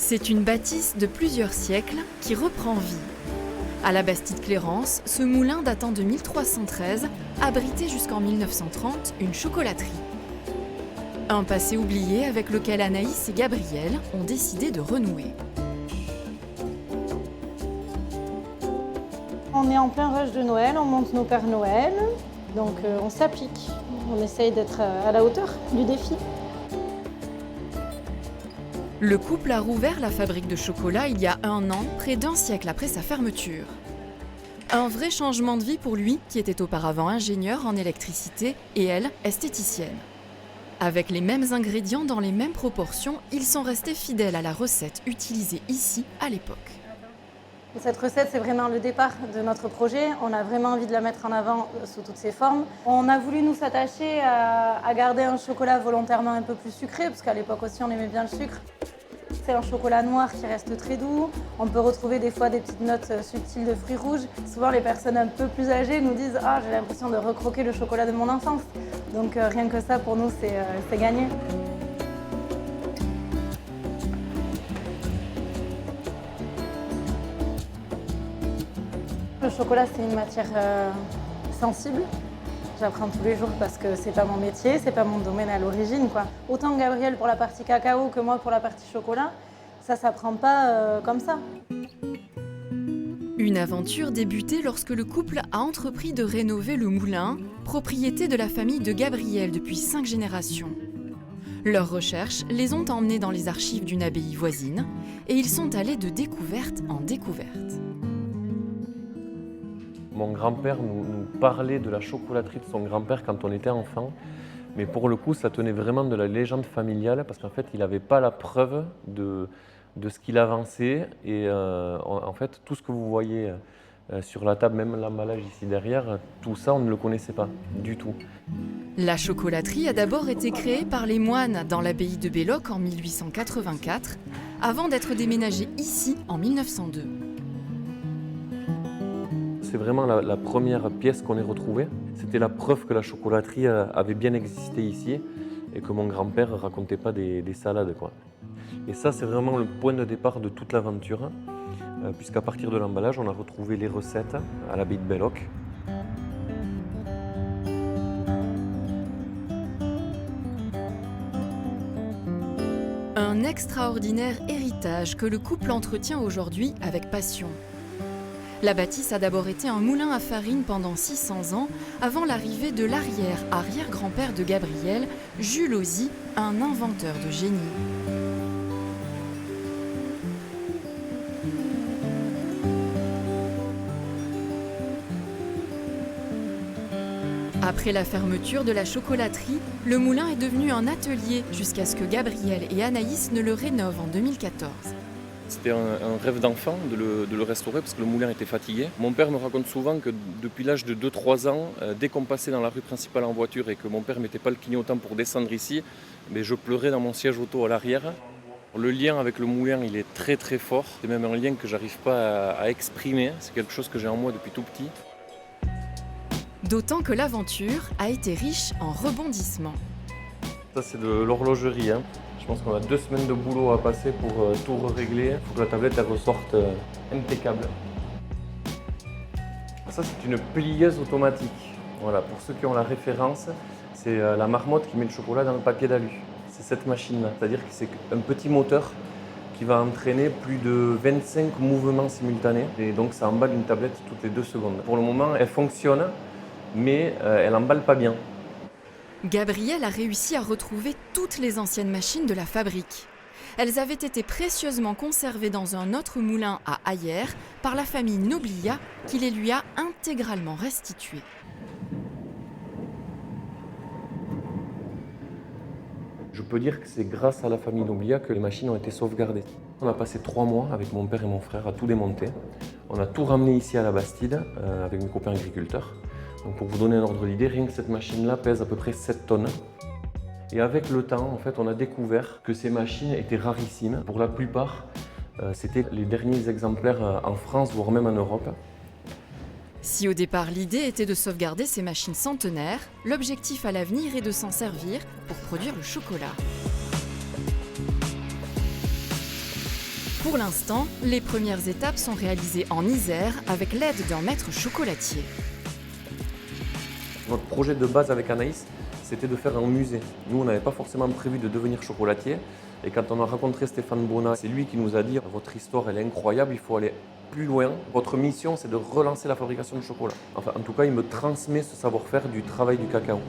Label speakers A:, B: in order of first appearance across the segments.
A: C'est une bâtisse de plusieurs siècles qui reprend vie. À la Bastide-Clérance, ce moulin datant de 1313 abritait jusqu'en 1930 une chocolaterie. Un passé oublié avec lequel Anaïs et Gabriel ont décidé de renouer.
B: On est en plein rush de Noël, on monte nos Pères Noël, donc on s'applique. On essaye d'être à la hauteur du défi.
A: Le couple a rouvert la fabrique de chocolat il y a 1 an, près d'1 siècle après sa fermeture. Un vrai changement de vie pour lui, qui était auparavant ingénieur en électricité et elle, esthéticienne. Avec les mêmes ingrédients dans les mêmes proportions, ils sont restés fidèles à la recette utilisée ici à l'époque.
B: Cette recette, c'est vraiment le départ de notre projet. On a vraiment envie de la mettre en avant sous toutes ses formes. On a voulu nous s'attacher à garder un chocolat volontairement un peu plus sucré, parce qu'à l'époque aussi, on aimait bien le sucre. C'est un chocolat noir qui reste très doux. On peut retrouver des fois des petites notes subtiles de fruits rouges. Souvent, les personnes un peu plus âgées nous disent « Ah, j'ai l'impression de recroquer le chocolat de mon enfance ». Donc rien que ça, pour nous, c'est gagné. Le chocolat, c'est une matière sensible. J'apprends tous les jours parce que c'est pas mon métier, c'est pas mon domaine à l'origine, quoi. Autant Gabriel pour la partie cacao que moi pour la partie chocolat, ça s'apprend pas comme ça.
A: Une aventure débutée lorsque le couple a entrepris de rénover le moulin, propriété de la famille de Gabriel depuis 5 générations. Leurs recherches les ont emmenés dans les archives d'une abbaye voisine et ils sont allés de découverte en découverte.
C: Mon grand-père nous parlait de la chocolaterie de son grand-père quand on était enfant. Mais pour le coup, ça tenait vraiment de la légende familiale parce qu'en fait, il n'avait pas la preuve de ce qu'il avançait. Et en fait, tout ce que vous voyez sur la table, même l'emballage ici derrière, tout ça, on ne le connaissait pas du tout.
A: La chocolaterie a d'abord été créée par les moines dans l'abbaye de Belloc en 1884, avant d'être déménagée ici en 1902.
C: C'est vraiment la première pièce qu'on ait retrouvée. C'était la preuve que la chocolaterie avait bien existé ici et que mon grand-père ne racontait pas des salades, quoi. Et ça, c'est vraiment le point de départ de toute l'aventure, puisqu'à partir de l'emballage, on a retrouvé les recettes à l'abbaye de Belloc.
A: Un extraordinaire héritage que le couple entretient aujourd'hui avec passion. La bâtisse a d'abord été un moulin à farine pendant 600 ans, avant l'arrivée de l'arrière-arrière-grand-père de Gabriel, Jules Ozzy, un inventeur de génie. Après la fermeture de la chocolaterie, le moulin est devenu un atelier jusqu'à ce que Gabriel et Anaïs ne le rénovent en 2014.
D: C'était un rêve d'enfant de le restaurer parce que le moulin était fatigué. Mon père me raconte souvent que depuis l'âge de 2-3 ans, dès qu'on passait dans la rue principale en voiture et que mon père ne mettait pas le clignotant pour descendre ici, je pleurais dans mon siège auto à l'arrière. Le lien avec le moulin, il est très très fort. C'est même un lien que je n'arrive pas à exprimer. C'est quelque chose que j'ai en moi depuis tout petit.
A: D'autant que l'aventure a été riche en rebondissements.
C: Ça, c'est de l'horlogerie, hein. Je pense qu'on a 2 semaines de boulot à passer pour tout régler. Il faut que la tablette elle ressorte impeccable. Ça, c'est une plieuse automatique. Voilà, pour ceux qui ont la référence, c'est la marmotte qui met le chocolat dans le papier d'alu. C'est cette machine-là. C'est-à-dire que c'est un petit moteur qui va entraîner plus de 25 mouvements simultanés. Et donc, ça emballe une tablette toutes les 2 secondes. Pour le moment, elle fonctionne, mais elle n'emballe pas bien.
A: Gabriel a réussi à retrouver toutes les anciennes machines de la fabrique. Elles avaient été précieusement conservées dans un autre moulin à Hayères par la famille Noblia qui les lui a intégralement restituées.
C: Je peux dire que c'est grâce à la famille Noblia que les machines ont été sauvegardées. On a passé 3 mois avec mon père et mon frère à tout démonter. On a tout ramené ici à la Bastide avec mes copains agriculteurs. Donc pour vous donner un ordre d'idée, rien que cette machine-là pèse à peu près 7 tonnes. Et avec le temps, en fait, on a découvert que ces machines étaient rarissimes. Pour la plupart, c'était les derniers exemplaires en France, voire même en Europe.
A: Si au départ l'idée était de sauvegarder ces machines centenaires, l'objectif à l'avenir est de s'en servir pour produire le chocolat. Pour l'instant, les premières étapes sont réalisées en Isère avec l'aide d'un maître chocolatier.
C: Notre projet de base avec Anaïs, c'était de faire un musée. Nous, on n'avait pas forcément prévu de devenir chocolatier. Et quand on a rencontré Stéphane Bonnat, c'est lui qui nous a dit « Votre histoire, elle est incroyable, il faut aller plus loin. Votre mission, c'est de relancer la fabrication de chocolat. » Enfin, en tout cas, il me transmet ce savoir-faire du travail du cacao.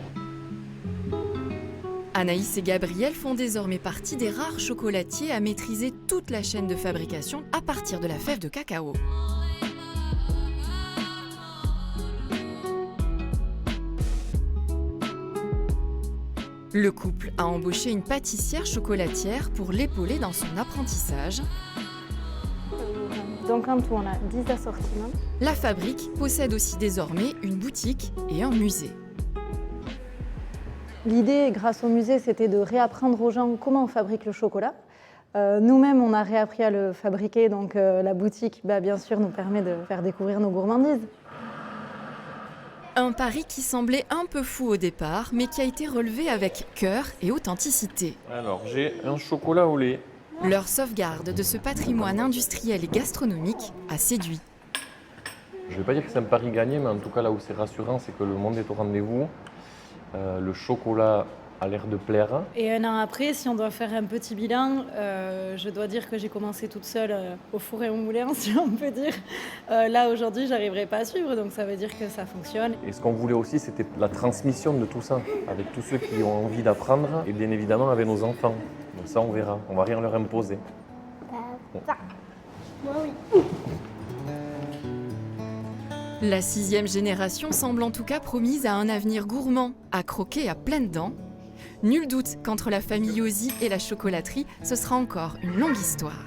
A: Anaïs et Gabriel font désormais partie des rares chocolatiers à maîtriser toute la chaîne de fabrication à partir de la fève de cacao. Le couple a embauché une pâtissière chocolatière pour l'épauler dans son apprentissage.
B: Donc en tout, on a 10 assortiments.
A: La fabrique possède aussi désormais une boutique et un musée.
B: L'idée, grâce au musée, c'était de réapprendre aux gens comment on fabrique le chocolat. Nous-mêmes, on a réappris à le fabriquer, donc la boutique, bien sûr, nous permet de faire découvrir nos gourmandises.
A: Un pari qui semblait un peu fou au départ, mais qui a été relevé avec cœur et authenticité.
C: Alors, j'ai un chocolat au lait.
A: Leur sauvegarde de ce patrimoine industriel et gastronomique a séduit.
C: Je ne vais pas dire que c'est un pari gagné, mais en tout cas, là où c'est rassurant, c'est que le monde est au rendez-vous. Le chocolat a l'air de plaire.
B: Et un an après, si on doit faire un petit bilan, je dois dire que j'ai commencé toute seule au four et au moulin, si on peut dire. Là, aujourd'hui, je n'arriverai pas à suivre, donc ça veut dire que ça fonctionne.
C: Et ce qu'on voulait aussi, c'était la transmission de tout ça, avec tous ceux qui ont envie d'apprendre, et bien évidemment avec nos enfants. Donc ça, on verra. On ne va rien leur imposer.
B: Moi, oui.
A: La 6e génération semble en tout cas promise à un avenir gourmand, à croquer à pleines dents. Nul doute qu'entre la famille Ozzi et la chocolaterie, ce sera encore une longue histoire.